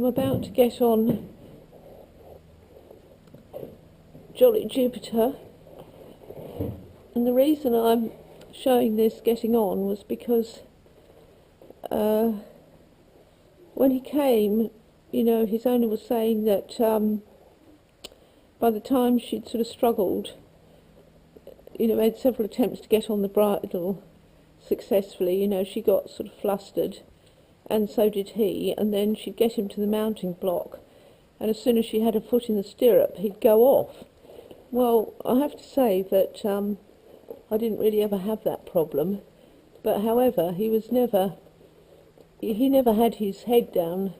I'm about to get on Jolly Jupiter, and the reason I'm showing this getting on was because when he came, you know, his owner was saying that by the time she'd sort of struggled, you know, made several attempts to get on the bridle successfully, you know, she got sort of flustered, and so did he, and then she'd get him to the mounting block, and as soon as she had her foot in the stirrup, he'd go off. Well, I have to say that I didn't really ever have that problem, but however, he never had his head down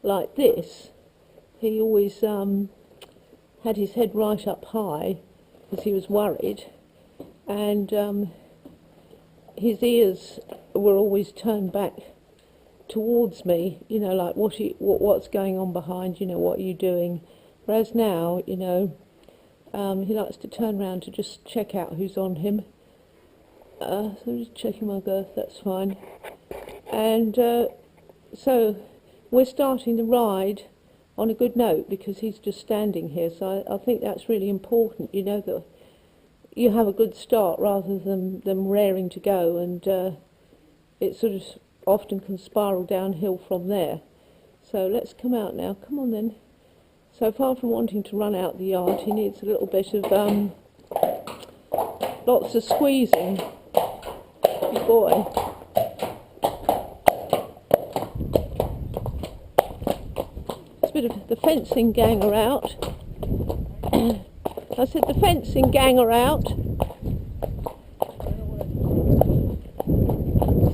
like this. He always had his head right up high because he was worried, and his ears were always turned back towards me, you know, like what's going on behind, you know, what are you doing? Whereas now, you know, he likes to turn round to just check out who's on him. So I'm just checking my girth, that's fine. And so we're starting the ride on a good note because he's just standing here, so I think that's really important, you know, that you have a good start rather than them raring to go, and it sort of often can spiral downhill from there. So let's come out now, come on then. So far from wanting to run out the yard, he needs a little bit of lots of squeezing. Good boy. It's a bit of the fencing gang are out. I said the fencing gang are out.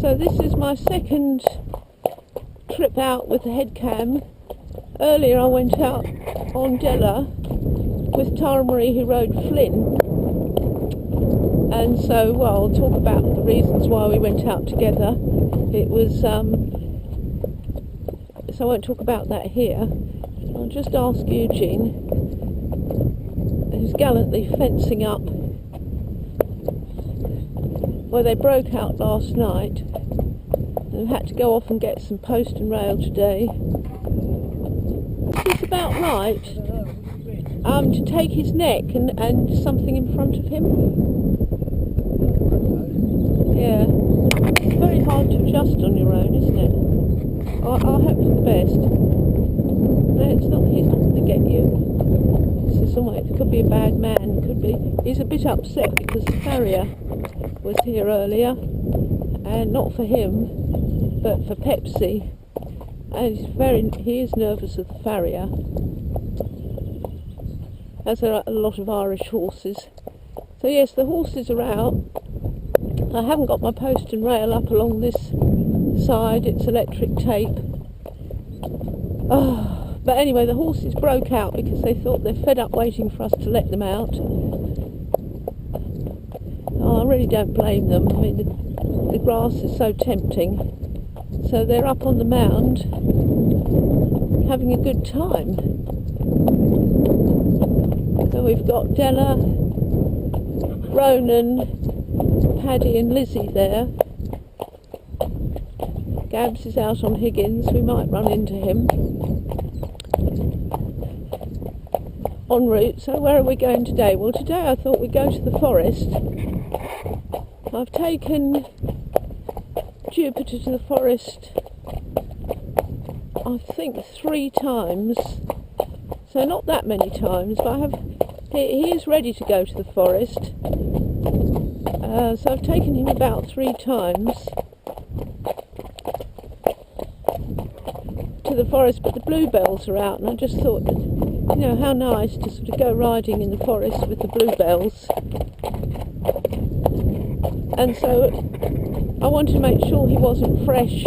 So this is my second trip out with the head cam. Earlier I went out on Della with Tara Marie, who rode Flynn, and so, well, I'll talk about the reasons why we went out together. It was so I won't talk about that here. I'll just ask Eugene, who's gallantly fencing up where they broke out last night and had to go off and get some post and rail today. It's about right to take his neck and something in front of him. Yeah, it's very hard to adjust on your own, isn't it? I hope for the best. No, he's not going to get you. This is somewhere, it could be a bad man, could be. He's a bit upset because the farrier was here earlier, and not for him, but for Pepsi. And he is nervous of the farrier, as there are a lot of Irish horses. So yes, the horses are out. I haven't got my post and rail up along this side, it's electric tape. Oh, but anyway, the horses broke out because they thought they're fed up waiting for us to let them out. Oh, I really don't blame them. I mean, the grass is so tempting. So they're up on the mound having a good time. So we've got Della, Ronan, Paddy and Lizzie there. Gabs is out on Higgins, we might run into him en route. So where are we going today? Well, today I thought we'd go to the forest. I've taken Jupiter to the forest, I think 3 times, so not that many times, but he is ready to go to the forest. So I've taken him about 3 times to the forest, but the bluebells are out, and I just thought that, you know, how nice to sort of go riding in the forest with the bluebells. And so I wanted to make sure he wasn't fresh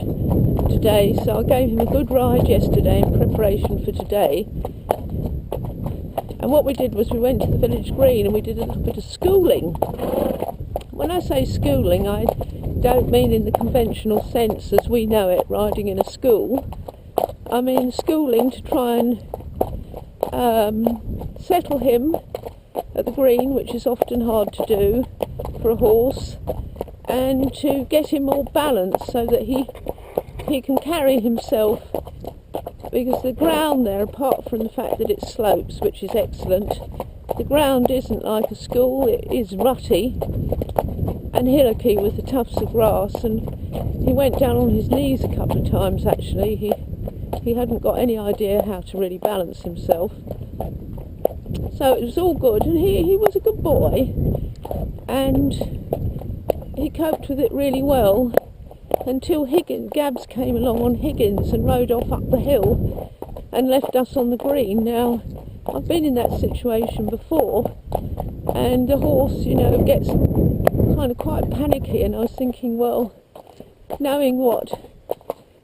today, so I gave him a good ride yesterday in preparation for today. And what we did was we went to the village green and we did a little bit of schooling. When I say schooling, I don't mean in the conventional sense as we know it, riding in a school. I mean schooling to try and settle him at the green, which is often hard to do for a horse, and to get him more balanced so that he can carry himself because the ground there, apart from the fact that it slopes, which is excellent, the ground isn't like a school. It is rutty and hillocky with the tufts of grass, and he went down on his knees a couple of times actually. He hadn't got any idea how to really balance himself. So it was all good, and he was a good boy, and he coped with it really well until Gabs came along on Higgins and rode off up the hill and left us on the green. Now, I've been in that situation before, and the horse, you know, gets kind of quite panicky, and I was thinking, well, knowing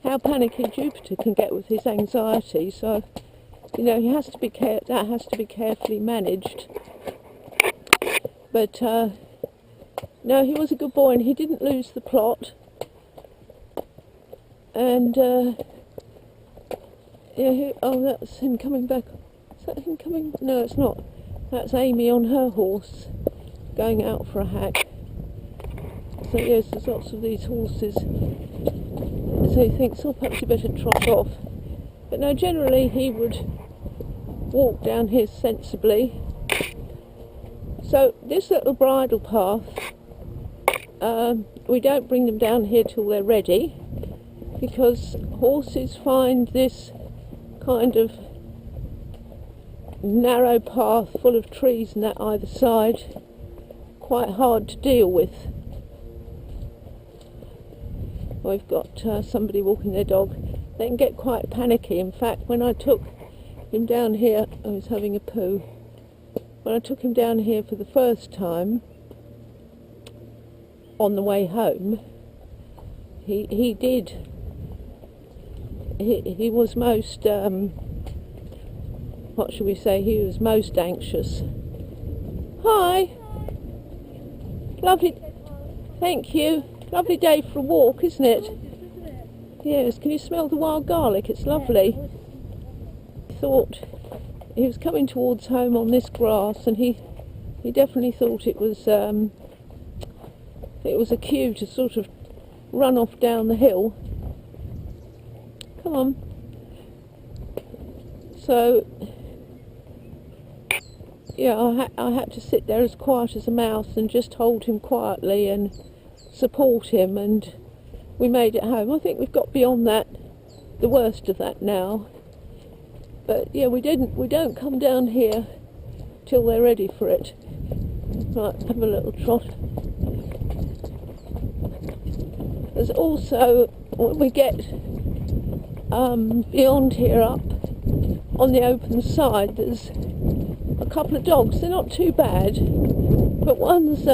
how panicky Jupiter can get with his anxiety, so, you know, that has to be carefully managed. But no, he was a good boy, and he didn't lose the plot. And yeah, oh, that's him coming back. Is that him coming? No, it's not. That's Amy on her horse going out for a hack. So yes, there's lots of these horses. So he thinks, oh, perhaps you better trot off. But no, generally he would walk down here sensibly. So this little bridle path, we don't bring them down here till they're ready, because horses find this kind of narrow path full of trees and that either side quite hard to deal with. We've got somebody walking their dog. They can get quite panicky. In fact, when I took him down here, I was having a poo. When I took him down here for the first time on the way home, he was most, what shall we say, he was most anxious. Hi! Lovely, thank you. Lovely day for a walk, isn't it? Yes, can you smell the wild garlic? It's lovely. He thought he was coming towards home on this grass, and he definitely thought it was a cue to sort of run off down the hill. Come on. So yeah, I had to sit there as quiet as a mouse and just hold him quietly and support him, and we made it home. I think we've got beyond that, the worst of that now. But yeah, we don't come down here till they're ready for it. Right, have a little trot. There's also, when we get beyond here up on the open side, there's a couple of dogs. They're not too bad, but one's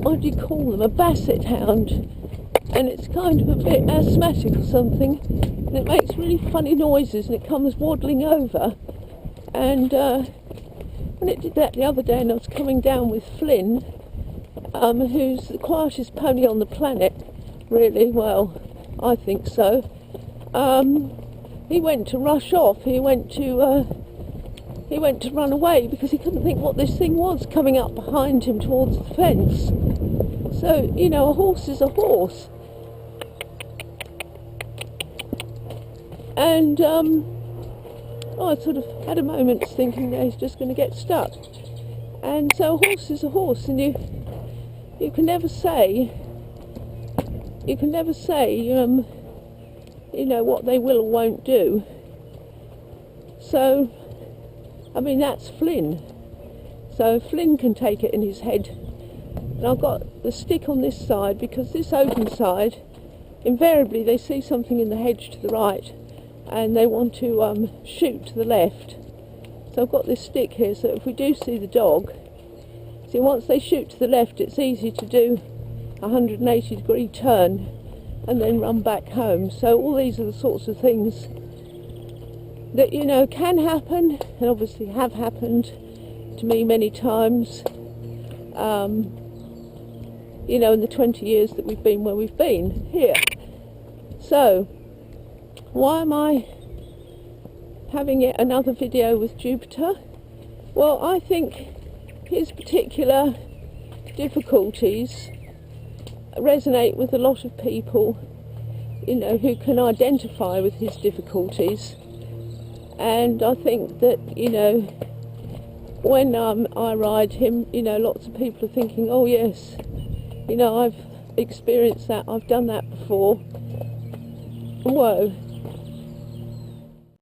what do you call them, a basset hound, and it's kind of a bit asthmatic or something, and it makes really funny noises, and it comes waddling over. And when it did that the other day, and I was coming down with Flynn, who's the quietest pony on the planet, really, well, I think so, he went to rush off. He went to run away because he couldn't think what this thing was coming up behind him towards the fence. So, you know, a horse is a horse. And I sort of had a moment thinking that he's just going to get stuck. And so a horse is a horse, and you can never say you know, what they will or won't do. So, I mean, that's Flynn. So Flynn can take it in his head. And I've got the stick on this side, because this open side, invariably they see something in the hedge to the right and they want to shoot to the left. So I've got this stick here, so if we do see the dog, see, once they shoot to the left, it's easy to do a 180-degree turn and then run back home. So all these are the sorts of things that, you know, can happen, and obviously have happened to me many times, you know, in the 20 years that we've been where we've been here. So, why am I having yet another video with Jupiter? Well, I think his particular difficulties resonate with a lot of people, you know, who can identify with his difficulties. And I think that, you know, when I ride him, you know, lots of people are thinking, oh yes, you know, I've experienced that, I've done that before. Whoa,